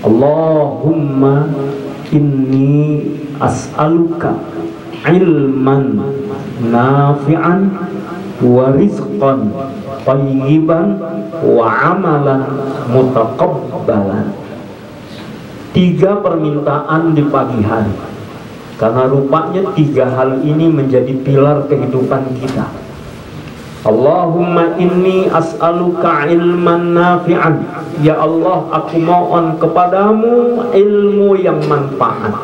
Allahumma inni as'aluka ilman nafi'an wa rizqan thayyiban wa amalan mutaqabbalan. 3 permintaan di pagi hari, karena rupanya 3 hal ini menjadi pilar kehidupan kita. Allahumma inni as'aluka ilman nafi'an, ya Allah aku mohon kepadamu ilmu yang manfaat.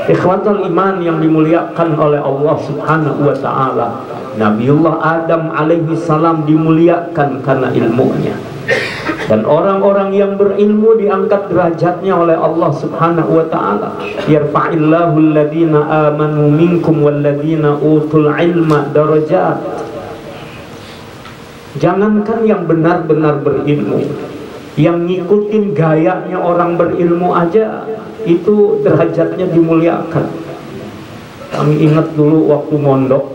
Ikhwatul iman yang dimuliakan oleh Allah subhanahu wa ta'ala, Nabiullah Adam alaihi salam dimuliakan karena ilmunya. Dan orang-orang yang berilmu diangkat derajatnya oleh Allah subhanahu wa ta'ala. Yarfa'illahu alladhina amanu minkum walladhina utul ilma darajat. Jangankan yang benar-benar berilmu, yang ngikutin gayanya orang berilmu aja itu derajatnya dimuliakan. Kami ingat dulu waktu mondok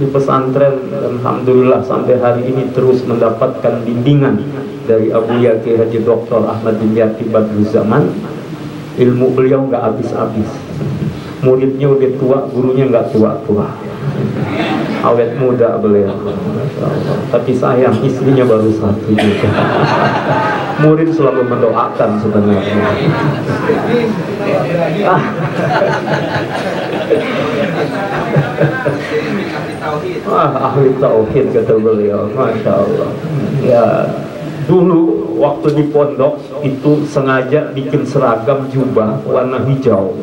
di pesantren, dan alhamdulillah sampai hari ini terus mendapatkan bimbingan dari Abu Yaki Haji Dr. Ahmad bin Yati Badruzzaman. Ilmu beliau nggak habis-habis. Muridnya udah tua, gurunya nggak tua-tua. Awet muda beliau. Tapi sayang istrinya baru 1 juga. Murid selalu mendoakan sebenarnya. Ahli tauhid kata beliau, masya Allah. Ya, dulu waktu di pondok itu sengaja bikin seragam jubah warna hijau.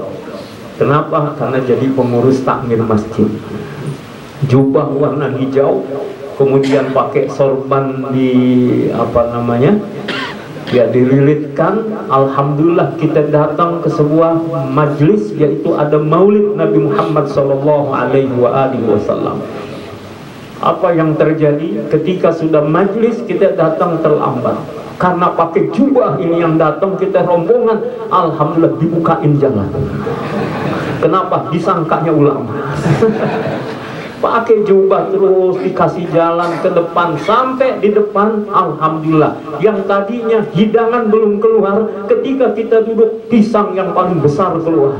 Kenapa? Karena jadi pengurus takmir masjid. Jubah warna hijau, kemudian pakai sorban di ya dililitkan. Alhamdulillah kita datang ke sebuah majlis, yaitu ada maulid Nabi Muhammad SAW. Apa yang terjadi ketika sudah majlis, kita datang terlambat karena pakai jubah ini. Yang datang kita rombongan, alhamdulillah dibukain jalan. Kenapa? Disangkanya ulama. Pakai jubah terus dikasih jalan ke depan, sampai di depan alhamdulillah yang tadinya hidangan belum keluar, ketika kita duduk pisang yang paling besar keluar,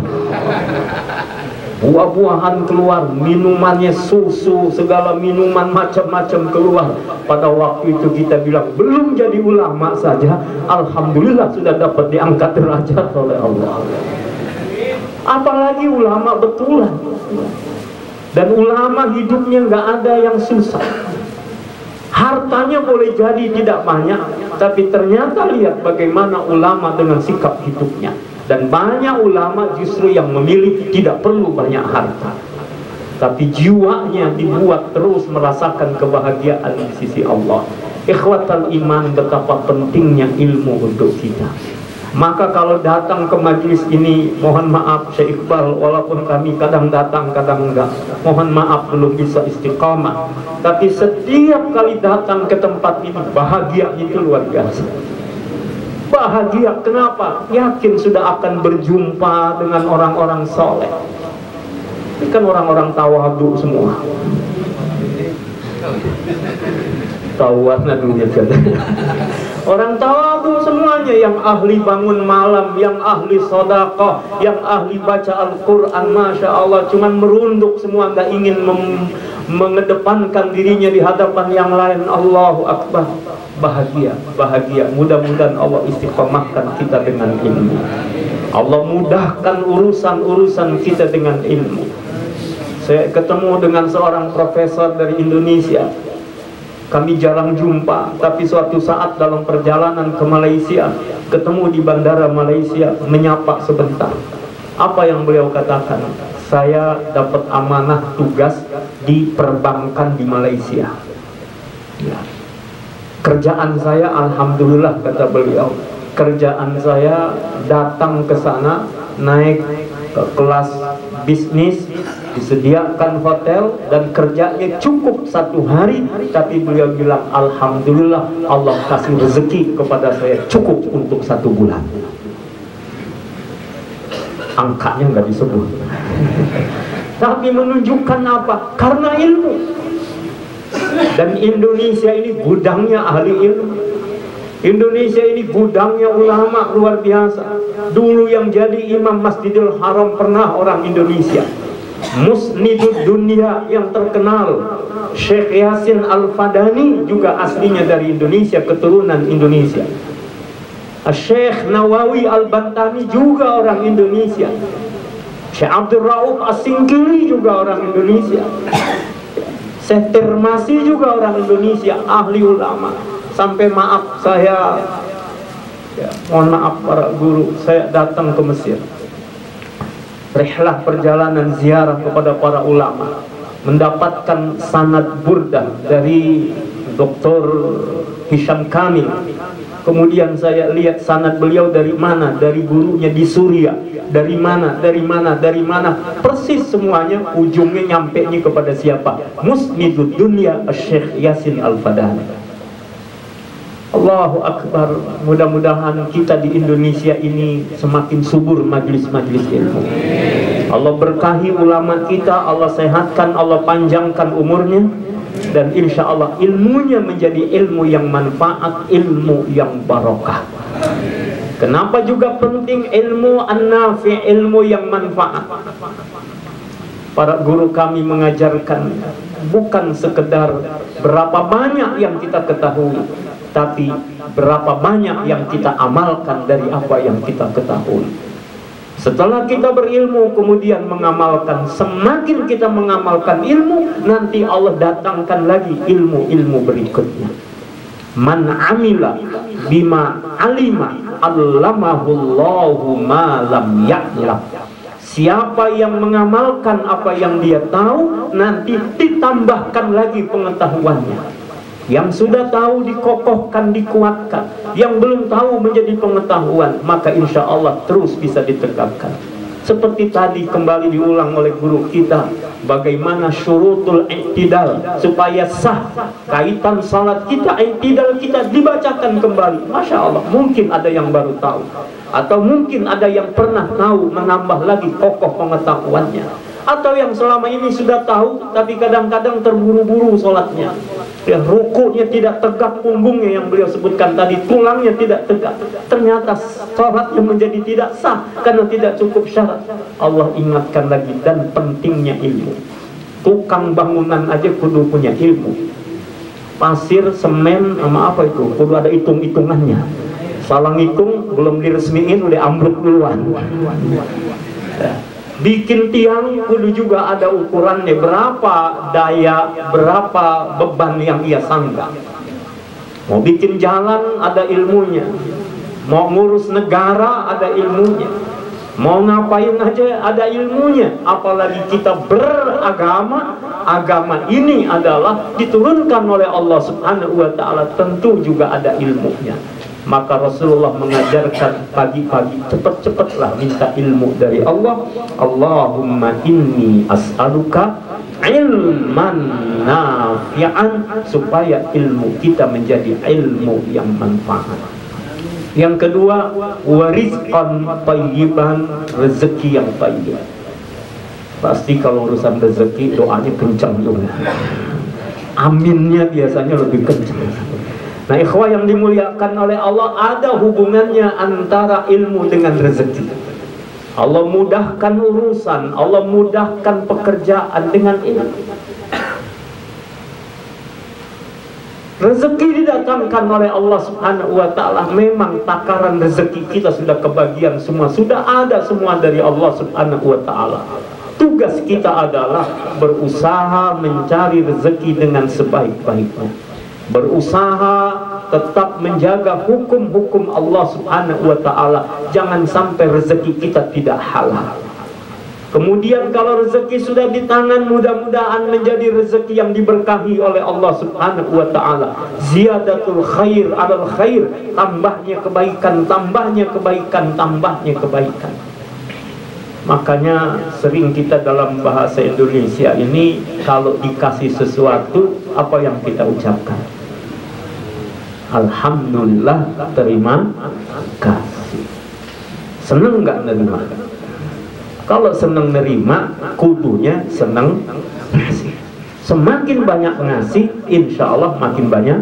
buah-buahan keluar, minumannya susu, segala minuman macam-macam keluar. Pada waktu itu kita bilang belum jadi ulama saja alhamdulillah sudah dapat diangkat derajat oleh Allah, apalagi ulama betulan. Dan ulama hidupnya nggak ada yang susah. Hartanya boleh jadi tidak banyak, tapi ternyata lihat bagaimana ulama dengan sikap hidupnya. Dan banyak ulama justru yang memilih tidak perlu banyak harta, tapi jiwanya dibuat terus merasakan kebahagiaan di sisi Allah. Ikhwatal iman, betapa pentingnya ilmu untuk kita. Maka kalau datang ke majlis ini, mohon maaf Syekh Iqbal, walaupun kami kadang datang kadang enggak, mohon maaf belum bisa istiqamah, tapi setiap kali datang ke tempat ini bahagia itu luar biasa. Bahagia, kenapa? Yakin sudah akan berjumpa dengan orang-orang soleh. Ini kan orang-orang tawadhu semua. Tawadhu dunia kan. Orang tawadhu semuanya, yang ahli bangun malam, yang ahli sedekah, yang ahli baca Al-Quran, masya Allah, cuman merunduk semua, nggak ingin mengedepankan dirinya di hadapan yang lain. Allahu Akbar. Bahagia, bahagia. Mudah-mudahan Allah istiqomahkan kita dengan ilmu. Allah mudahkan urusan-urusan kita dengan ilmu. Saya ketemu dengan seorang profesor dari Indonesia. Kami jarang jumpa, tapi suatu saat dalam perjalanan ke Malaysia, ketemu di bandara Malaysia, menyapa sebentar. Apa yang beliau katakan? Saya dapat amanah tugas di perbankan di Malaysia. Ya. Kerjaan saya, alhamdulillah, kata beliau, kerjaan saya datang ke sana, naik ke kelas bisnis, disediakan hotel, dan kerjanya cukup 1 hari. Tapi beliau bilang alhamdulillah, Allah kasih rezeki kepada saya cukup untuk 1 bulan. Angkanya nggak disebut. Tapi menunjukkan apa? Karena ilmu. Dan Indonesia ini gudangnya ahli ilmu. Indonesia ini gudangnya ulama luar biasa. Dulu yang jadi imam Masjidil Haram pernah orang Indonesia. Musnidud dunia yang terkenal Syekh Yasin Al-Fadani juga aslinya dari Indonesia, keturunan Indonesia. Syekh Nawawi Al-Bantani juga orang Indonesia. Syekh Abdul Rauf As-Singkili juga orang Indonesia. Syekh Tirmasi juga orang Indonesia, ahli ulama. Sampai maaf saya, mohon maaf para guru, saya datang ke Mesir. Rihlah perjalanan ziarah kepada para ulama, mendapatkan sanad burdah dari Dr. Hisham Kamil. Kemudian saya lihat sanad beliau dari mana, dari gurunya di Suriah, dari mana, persis semuanya ujungnya nyampe nya kepada siapa? Musnidud dunia Syekh Yasin Al-Fadani. Allahu Akbar. Mudah-mudahan kita di Indonesia ini semakin subur majlis-majlis ilmu. Allah berkahi ulama kita, Allah sehatkan, Allah panjangkan umurnya, dan insya Allah ilmunya menjadi ilmu yang manfaat, ilmu yang barokah. Kenapa juga penting ilmu an-nafi', ilmu yang manfaat? Para guru kami mengajarkan bukan sekedar berapa banyak yang kita ketahui, tapi berapa banyak yang kita amalkan dari apa yang kita ketahui. Setelah kita berilmu kemudian mengamalkan, semakin kita mengamalkan ilmu, nanti Allah datangkan lagi ilmu-ilmu berikutnya. Man amila bima alima allamahullahu ma lam ya'lam. Siapa yang mengamalkan apa yang dia tahu, nanti ditambahkan lagi pengetahuannya. Yang sudah tahu dikokohkan, dikuatkan. Yang belum tahu menjadi pengetahuan, maka insya Allah terus bisa ditegakkan. Seperti tadi kembali diulang oleh guru kita, bagaimana syurutul i'tidal supaya sah kaitan salat kita, i'tidal kita dibacakan kembali. Masya Allah, mungkin ada yang baru tahu, atau mungkin ada yang pernah tahu, menambah lagi kokoh pengetahuannya. Atau yang selama ini sudah tahu, tapi kadang-kadang terburu-buru sholatnya. Ya, rukunya tidak tegak, punggungnya yang beliau sebutkan tadi, tulangnya tidak tegak. Ternyata sholatnya menjadi tidak sah karena tidak cukup syarat. Allah ingatkan lagi, dan pentingnya ilmu. Tukang bangunan aja kudu punya ilmu. Pasir, semen, sama apa itu, kudu ada hitung-hitungannya. Salah ngitung, belum diresmiin udah ambruk duluan. Ya. Bikin tiang kudu juga ada ukurannya, berapa daya, berapa beban yang ia sangga. Mau bikin jalan ada ilmunya, mau ngurus negara ada ilmunya, mau ngapain aja ada ilmunya. Apalagi kita beragama, agama ini adalah diturunkan oleh Allah Subhanahu wa ta'ala, tentu juga ada ilmunya. Maka Rasulullah mengajarkan pagi-pagi, cepat-cepatlah minta ilmu dari Allah. Allahumma inni as'aluka ilman nafi'an, supaya ilmu kita menjadi ilmu yang manfaat. Yang kedua, warizqan thayyiban, rezeki yang thayyib. Pasti kalau urusan rezeki doanya kencang juga. Aminnya biasanya lebih kencang. Nah, ikhwah yang dimuliakan oleh Allah, ada hubungannya antara ilmu dengan rezeki. Allah mudahkan urusan, Allah mudahkan pekerjaan dengan ilmu. Rezeki didatangkan oleh Allah Subhanahu wa ta'ala. Memang takaran rezeki kita sudah kebagian semua, sudah ada semua dari Allah Subhanahu wa ta'ala. Tugas kita adalah berusaha mencari rezeki dengan sebaik-baiknya, berusaha tetap menjaga hukum-hukum Allah Subhanahu wa ta'ala. Jangan sampai rezeki kita tidak halal. Kemudian kalau rezeki sudah di tangan, mudah-mudahan menjadi rezeki yang diberkahi oleh Allah Subhanahu wa ta'ala. Ziyadatul khair alal khair, tambahnya kebaikan, tambahnya kebaikan, tambahnya kebaikan. Makanya sering kita dalam bahasa Indonesia ini, kalau dikasih sesuatu, apa yang kita ucapkan? Alhamdulillah, terima kasih. Seneng nggak nerima? Kalau seneng nerima, kudunya seneng kasih. Semakin banyak ngasih, insya Allah makin banyak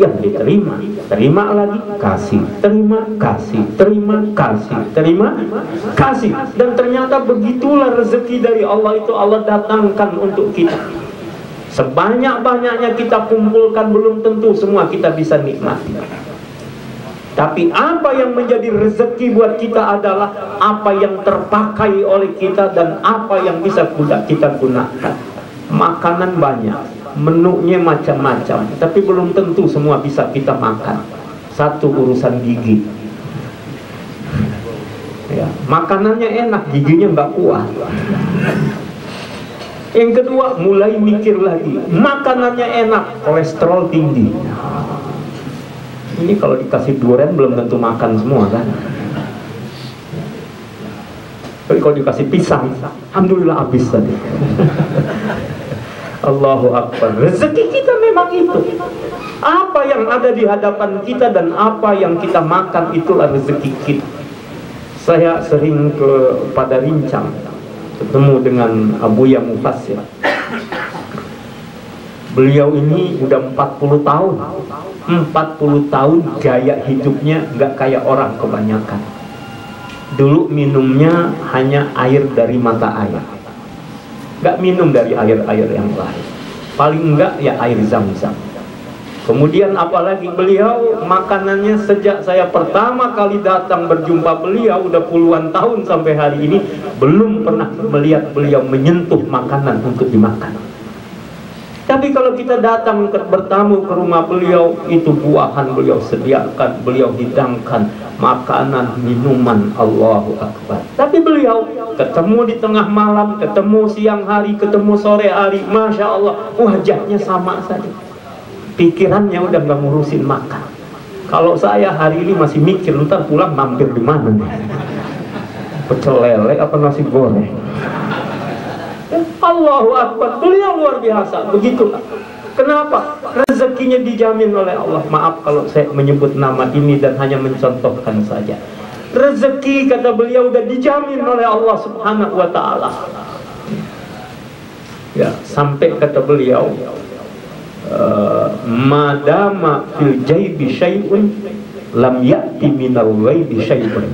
yang diterima. Terima lagi, kasih, terima, kasih, terima, kasih, terima, kasih. Dan ternyata begitulah rezeki dari Allah itu Allah datangkan untuk kita. Sebanyak-banyaknya kita kumpulkan belum tentu semua kita bisa nikmati. Tapi apa yang menjadi rezeki buat kita adalah apa yang terpakai oleh kita dan apa yang bisa kita gunakan. Makanan banyak, menunya macam-macam, tapi belum tentu semua bisa kita makan. Satu urusan gigi. Ya, makanannya enak, giginya nggak kuat. Yang kedua, mulai mikir lagi, makanannya enak, kolesterol tinggi. Ini kalau dikasih durian belum tentu makan semua kan. Tapi kalau dikasih pisang, alhamdulillah habis tadi. Allahu Akbar. Rezeki kita memang itu. Apa yang ada di hadapan kita dan apa yang kita makan itulah rezeki kita. Saya sering ke Padarincang, ketemu dengan Abuya Mufassir. Beliau ini udah 40 tahun. 40 tahun gaya hidupnya nggak kayak orang kebanyakan. Dulu minumnya hanya air dari mata air. Nggak minum dari air-air yang lain. Paling enggak ya air Zam-Zam. Kemudian apalagi beliau makanannya sejak saya pertama kali datang berjumpa beliau udah puluhan tahun sampai hari ini belum pernah melihat beliau menyentuh makanan untuk dimakan. Tapi kalau kita datang bertamu ke rumah beliau, itu buahan beliau sediakan, beliau hidangkan makanan, minuman, Allahu Akbar. Tapi beliau ketemu di tengah malam, ketemu siang hari, ketemu sore hari, Masya Allah, wajahnya sama saja. Pikirannya udah nggak ngurusin makan. Kalau saya hari ini masih mikir, ntar pulang mampir di mana nih? Pecel lele apa nasi goreng? Allahu Akbar, beliau luar biasa. Begitulah. Kenapa? Rezekinya dijamin oleh Allah. Maaf kalau saya menyebut nama ini dan hanya mencontohkan saja. Rezeki kata beliau udah dijamin oleh Allah Subhanahu wa ta'ala. Ya, sampai kata beliau, madama fil jaybi syai'un lam ya'ti minal ghaibi syai'un.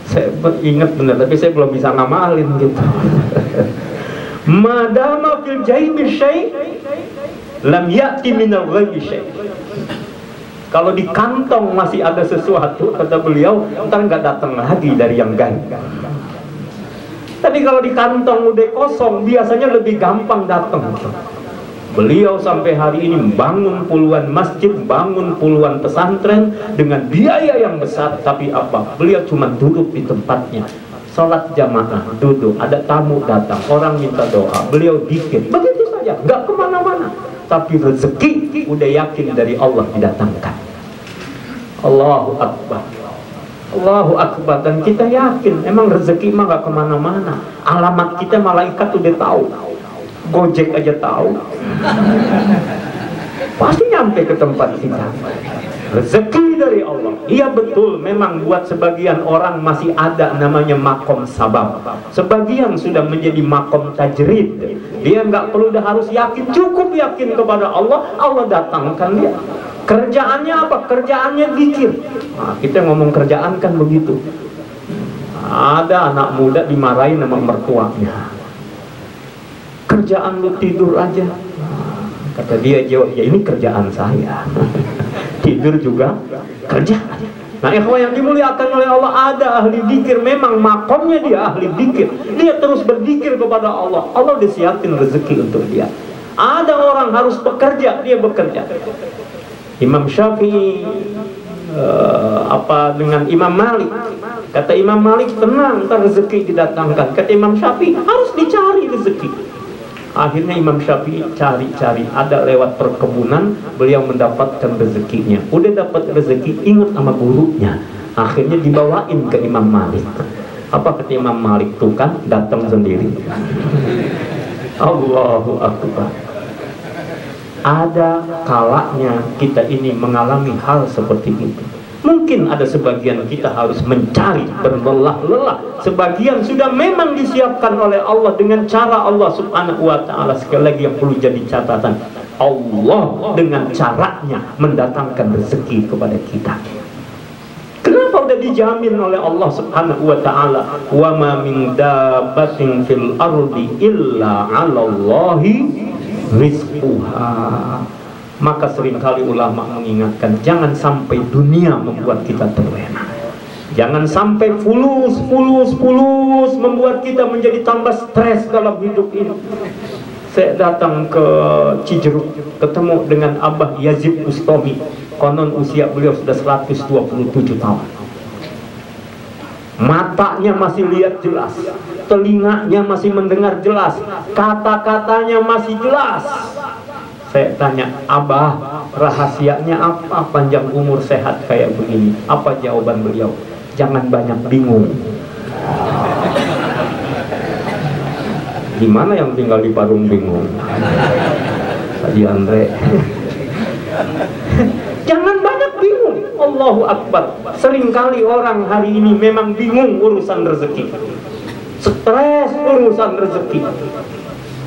Saya ingat benar, tapi saya belum bisa ngamalin gitu. Madama fil jaybi syai' lam ya'ti minal ghaibi syai'. Kalau di kantong masih ada sesuatu, kata beliau, ntar nggak datang lagi dari yang gaib. Tapi kalau di kantong udah kosong, biasanya lebih gampang datang. Beliau sampai hari ini bangun puluhan masjid, bangun puluhan pesantren dengan biaya yang besar. Tapi apa? Beliau cuma duduk di tempatnya, sholat jamaah, duduk, ada tamu datang, orang minta doa, beliau dikit, begitu saja, nggak kemana-mana. Tapi rezeki udah yakin dari Allah didatangkan. Allahu Akbar, Allahu Akbar. Dan kita yakin emang rezeki mah nggak kemana-mana. Alamat kita malaikat udah tahu, Gojek aja tahu, pasti nyampe ke tempat kita. Rezeki dari Allah. Iya betul, memang buat sebagian orang masih ada namanya makom sabab. Sebagian sudah menjadi makom tajrid. Dia nggak perlu dah harus yakin, cukup yakin kepada Allah, Allah datangkan dia. Kerjaannya apa? Kerjaannya zikir. Nah, kita ngomong kerjaan kan begitu. Ada anak muda dimarahin sama mertuanya. Kerjaan lu tidur aja. Kata dia jawab, ya ini kerjaan saya. Tidur juga kerjaan. Nah, ikhwah yang dimuliakan oleh Allah, ada ahli zikir, memang makomnya dia ahli zikir. Dia terus berzikir kepada Allah. Allah disiapin rezeki untuk dia. Ada orang harus bekerja, dia bekerja. Imam Syafi'i apa dengan Imam Malik? Kata Imam Malik, tenang, ntar rezeki didatangkan. Kata Imam Syafi'i, harus dicari rezeki. Akhirnya Imam Syafi'i cari-cari, ada lewat perkebunan, beliau mendapatkan rezekinya. Udah dapat rezeki, ingat sama gurunya. Akhirnya dibawain ke Imam Malik. Apa kata Imam Malik? Tuh kan, datang sendiri. Allahu Akbar. Ada kalanya kita ini mengalami hal seperti itu. Mungkin ada sebagian kita harus mencari berlelah-lelah. Sebagian sudah memang disiapkan oleh Allah dengan cara Allah Subhanahu wa ta'ala. Sekali lagi yang perlu jadi catatan, Allah dengan caranya mendatangkan rezeki kepada kita. Kenapa udah dijamin oleh Allah Subhanahu wa ta'ala? Wa ma min dabbatin fil ardi illa 'alallahi rizquha. Maka seringkali ulama mengingatkan, jangan sampai dunia membuat kita terlena. Jangan sampai fulus membuat kita menjadi tambah stres dalam hidup ini. Saya datang ke Cijeruk, ketemu dengan Abah Yazid Bustami. Konon usia beliau sudah 127 tahun. Matanya masih lihat jelas, telinganya masih mendengar jelas, kata-katanya masih jelas. Saya tanya, Abah, rahasianya apa panjang umur sehat kayak begini? Apa jawaban beliau? Jangan banyak bingung. Gimana yang tinggal di Parung bingung? Tadi Andre. Jangan banyak bingung. Allahu Akbar. Seringkali orang hari ini memang bingung urusan rezeki, stres urusan rezeki.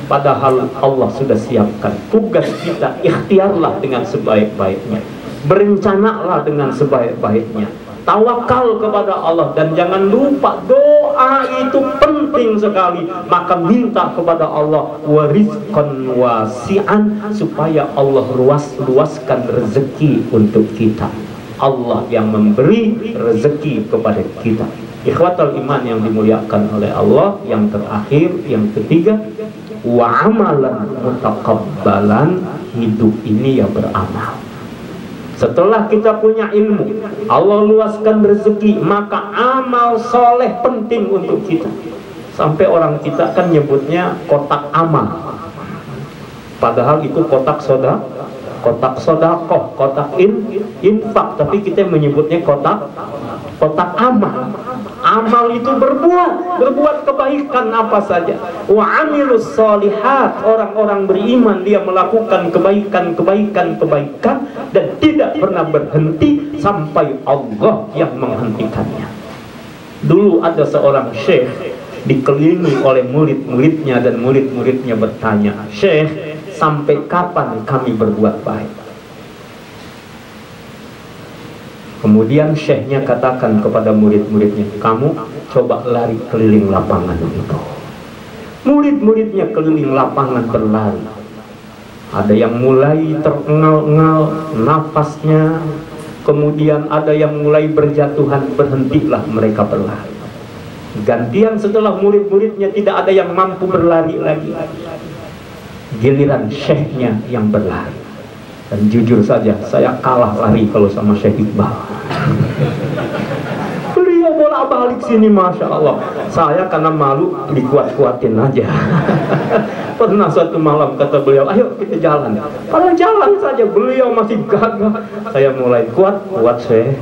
Padahal Allah sudah siapkan. Tugas kita, ikhtiarlah dengan sebaik-baiknya, berencanalah dengan sebaik-baiknya, tawakal kepada Allah. Dan jangan lupa, doa itu penting sekali. Maka minta kepada Allah warizqan wasi'an, supaya Allah luaskan rezeki untuk kita. Allah yang memberi rezeki kepada kita. Ikhwatal iman yang dimuliakan oleh Allah. Yang terakhir, yang ketiga, wa amalan mutakabbalan, hidup ini ya beramal. Setelah kita punya ilmu, Allah luaskan rezeki, maka amal soleh penting untuk kita. Sampai orang kita kan nyebutnya kotak amal, padahal itu kotak sodakoh, kotak infak, tapi kita menyebutnya kotak amal. Amal itu berbuat kebaikan apa saja. Wa amilus solihat, orang-orang beriman dia melakukan kebaikan dan tidak pernah berhenti sampai Allah yang menghentikannya. Dulu ada seorang syekh dikelilingi oleh murid-muridnya, dan murid-muridnya bertanya, "Syekh, sampai kapan kami berbuat baik?" Kemudian syekhnya katakan kepada murid-muridnya, "Kamu coba lari keliling lapangan itu." Murid-muridnya keliling lapangan berlari. Ada yang mulai terengal-engal nafasnya, kemudian ada yang mulai berjatuhan, berhentilah mereka berlari. Gantian setelah murid-muridnya tidak ada yang mampu berlari lagi, giliran syekhnya yang berlari. Dan jujur saja, saya kalah lari kalau sama Syekh Iqbal. Beliau bolak-balik sini, Masya Allah. Saya karena malu dikuat-kuatin aja. Pernah suatu malam kata beliau, "Ayo kita jalan." Kalau jalan saja beliau masih gagah. Saya mulai kuat Syekh.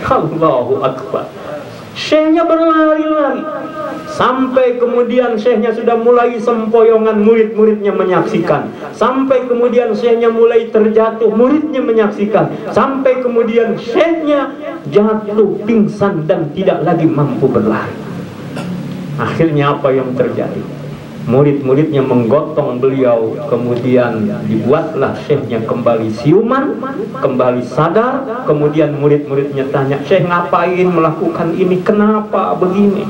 Allahu Akbar. Syekhnya berlari-lari sampai kemudian syekhnya sudah mulai sempoyongan, murid-muridnya menyaksikan. Sampai kemudian syekhnya mulai terjatuh, muridnya menyaksikan. Sampai kemudian syekhnya jatuh pingsan dan tidak lagi mampu berlari. Akhirnya apa yang terjadi? Murid-muridnya menggotong beliau, kemudian dibuatlah syekhnya kembali siuman, kembali sadar. Kemudian murid-muridnya tanya, "Syekh ngapain melakukan ini? Kenapa begini?"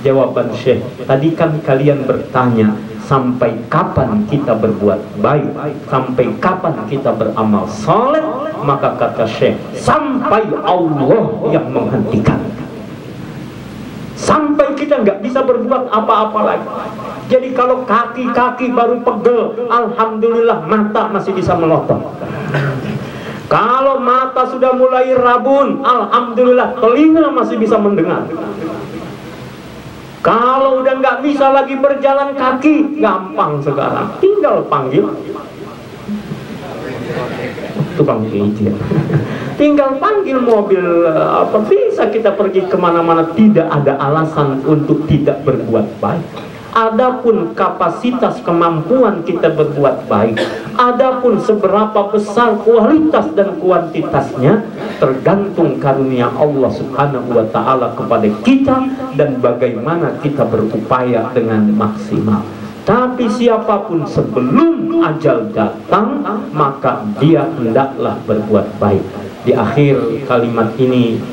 Jawaban syekh, "Tadi kan kalian bertanya sampai kapan kita berbuat baik, sampai kapan kita beramal soleh." Maka kata syekh, sampai Allah yang menghentikan, sampai kita nggak bisa berbuat apa-apa lagi. Jadi kalau kaki baru pegel, alhamdulillah mata masih bisa melotot. Kalau mata sudah mulai rabun, alhamdulillah telinga masih bisa mendengar. Kalau udah nggak bisa lagi berjalan kaki, gampang sekarang, tinggal panggil tukang pijit. Tinggal panggil mobil, bisa kita pergi kemana-mana. Tidak ada alasan untuk tidak berbuat baik. Adapun kapasitas kemampuan kita berbuat baik, adapun seberapa besar kualitas dan kuantitasnya, tergantung karunia Allah Subhanahu wa Ta'ala kepada kita dan bagaimana kita berupaya dengan maksimal. Tapi siapapun sebelum ajal datang, maka dia hendaklah berbuat baik. Di akhir kalimat ini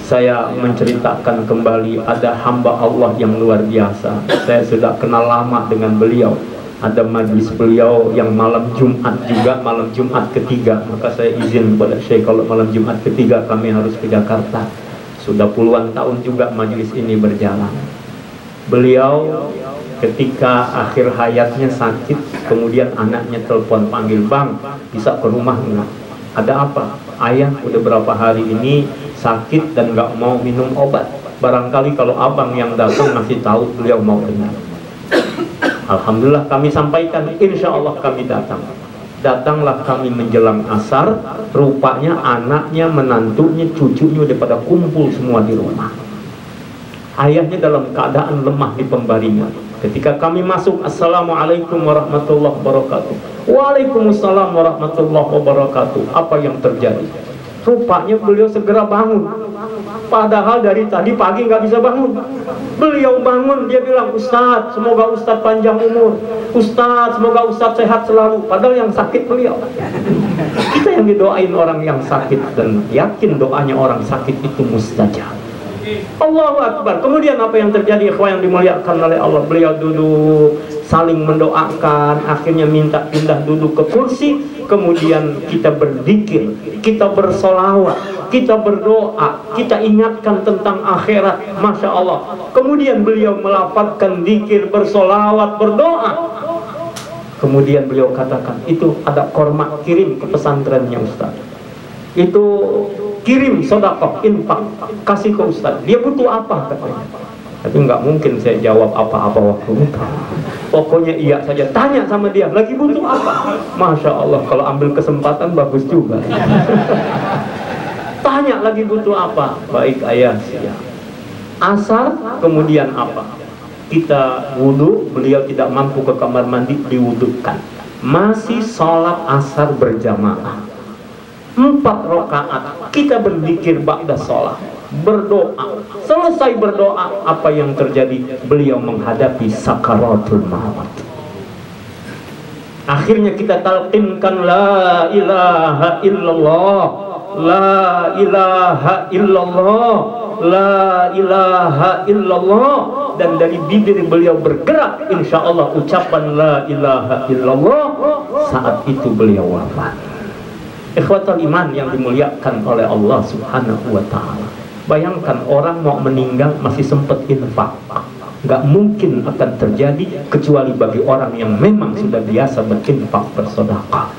saya menceritakan kembali ada hamba Allah yang luar biasa. Saya sudah kenal lama dengan beliau. Ada majlis beliau yang malam Jumat juga, malam Jumat ketiga. Maka saya izin kepada Syekh kalau malam Jumat ketiga kami harus ke Jakarta. Sudah puluhan tahun juga majlis ini berjalan. Beliau ketika akhir hayatnya sakit, kemudian anaknya telepon panggil, "Bang, bisa ke rumah enggak? Ada apa? Ayah udah berapa hari ini sakit dan nggak mau minum obat. Barangkali kalau abang yang datang masih tahu, beliau mau dengar." Alhamdulillah kami sampaikan, insya Allah kami datang. Datanglah kami menjelang asar. Rupanya anaknya, menantunya, cucunya udah pada kumpul semua di rumah. Ayahnya dalam keadaan lemah di pembaringan. Ketika kami masuk, "Assalamualaikum warahmatullahi wabarakatuh." "Waalaikumsalam warahmatullahi wabarakatuh." Apa yang terjadi? Rupanya beliau segera bangun. Padahal dari tadi pagi nggak bisa bangun. Beliau bangun, dia bilang, "Ustadz, semoga Ustadz panjang umur. Ustadz, semoga Ustadz sehat selalu." Padahal yang sakit beliau. Kita yang didoain orang yang sakit, dan yakin doanya orang sakit itu mustajab. Allahu Akbar. Kemudian apa yang terjadi, ikhwan yang dimuliakan oleh Allah? Beliau duduk saling mendoakan, akhirnya minta pindah duduk ke kursi. Kemudian kita berzikir, kita bersolawat, kita berdoa, kita ingatkan tentang akhirat. Masya Allah. Kemudian beliau melafazkan zikir, bersolawat, berdoa. Kemudian beliau katakan, "Itu ada korma, kirim ke pesantrennya Ustaz. Itu kirim sedekah, infak, kasih ke Ustaz. Dia butuh apa?" katanya. Tapi nggak mungkin saya jawab apa-apa waktu itu. Pokoknya iya saja. Tanya sama dia, lagi butuh apa? Masya Allah, kalau ambil kesempatan bagus juga. Tanya lagi butuh apa? Baik ayah, siap. Asar, kemudian apa? Kita wudhu, beliau tidak mampu ke kamar mandi, diwudhukan. Masih sholat asar berjamaah. 4 rakaat, kita berzikir ba'da sholat, berdoa. Selesai berdoa, apa yang terjadi? Beliau menghadapi sakaratul maut. Akhirnya kita talqinkan, "La ilaha illallah, la ilaha illallah, la ilaha illallah." Dan dari bibir beliau bergerak, insya Allah, ucapan la ilaha illallah. Saat itu beliau wafat. Ikhwatul iman yang dimuliakan oleh Allah Subhanahu wa Ta'ala. Bayangkan orang mau meninggal masih sempat infak. Nggak mungkin akan terjadi kecuali bagi orang yang memang sudah biasa berinfak, bersedekah.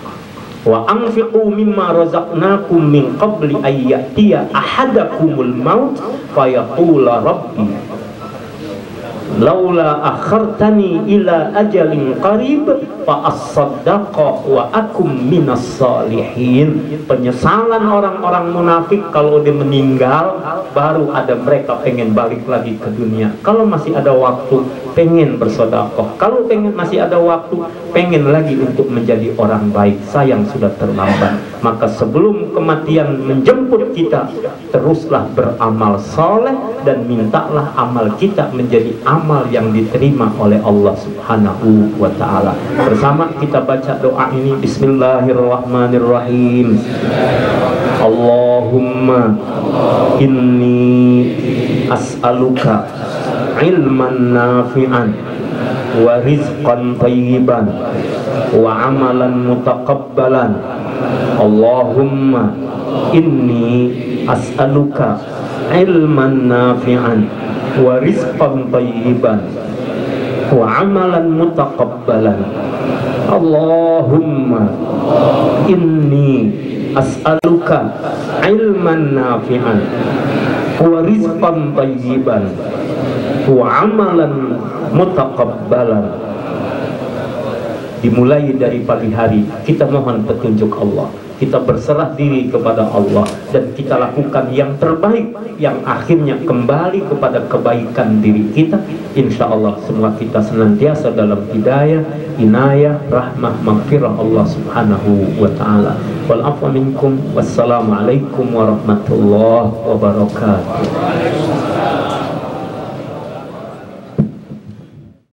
Wa anfiqu mimma razaqnakum min qabli ay ya'tiya ahadakumul maut fayaqula rabbi laula akhartani ila ajalin qarib fa as-saddaqa wa akum minas salihin. Penyesalan orang-orang munafik kalau dia meninggal, baru ada mereka pengen balik lagi ke dunia. Kalau masih ada waktu, pengen bersedekah. Kalau pengen masih ada waktu, pengen lagi untuk menjadi orang baik. Sayang sudah terlambat. Maka sebelum kematian menjemput kita, teruslah beramal soleh dan mintalah amal kita menjadi amal yang diterima oleh Allah Subhanahu wa Ta'ala. Bersama kita baca doa ini. Bismillahirrahmanirrahim. Allahumma inni as'aluka ilman nafi'an wa rizqan thayyiban wa amalan mutaqabbalan. Allahumma inni as'aluka ilman nafi'an wa rizqan thayyiban wa amalan mutaqabbalan. Allahumma inni as'aluka ilman nafi'an wa rizqan thayyiban wa amalan mutaqabbalan. Dimulai dari pagi hari kita mohon petunjuk Allah. kita berserah diri kepada Allah dan kita lakukan yang terbaik yang akhirnya kembali kepada kebaikan diri kita, insya Allah semua kita senantiasa dalam hidayah, inayah, rahmah, maghfirah Allah subhanahu wa ta'ala. Wal afwa minkum, wassalamualaikum warahmatullahi wabarakatuh.